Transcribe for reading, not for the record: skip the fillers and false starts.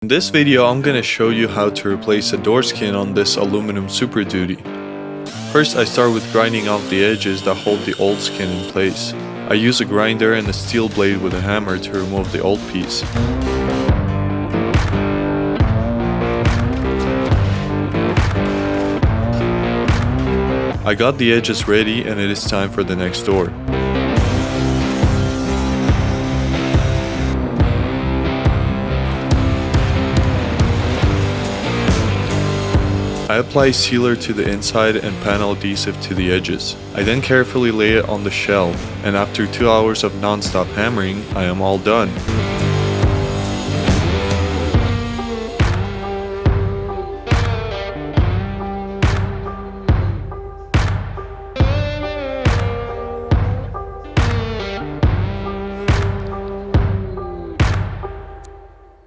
In this video, I'm gonna show you how to replace a door skin on this aluminum Super Duty. First, I start with grinding off the edges that hold the old skin in place. I use a grinder and a steel blade with a hammer to remove the old piece. I got the edges ready and it is time for the next door. I apply sealer to the inside and panel adhesive to the edges. I then carefully lay it on the shell, and after 2 hours of non-stop hammering, I am all done.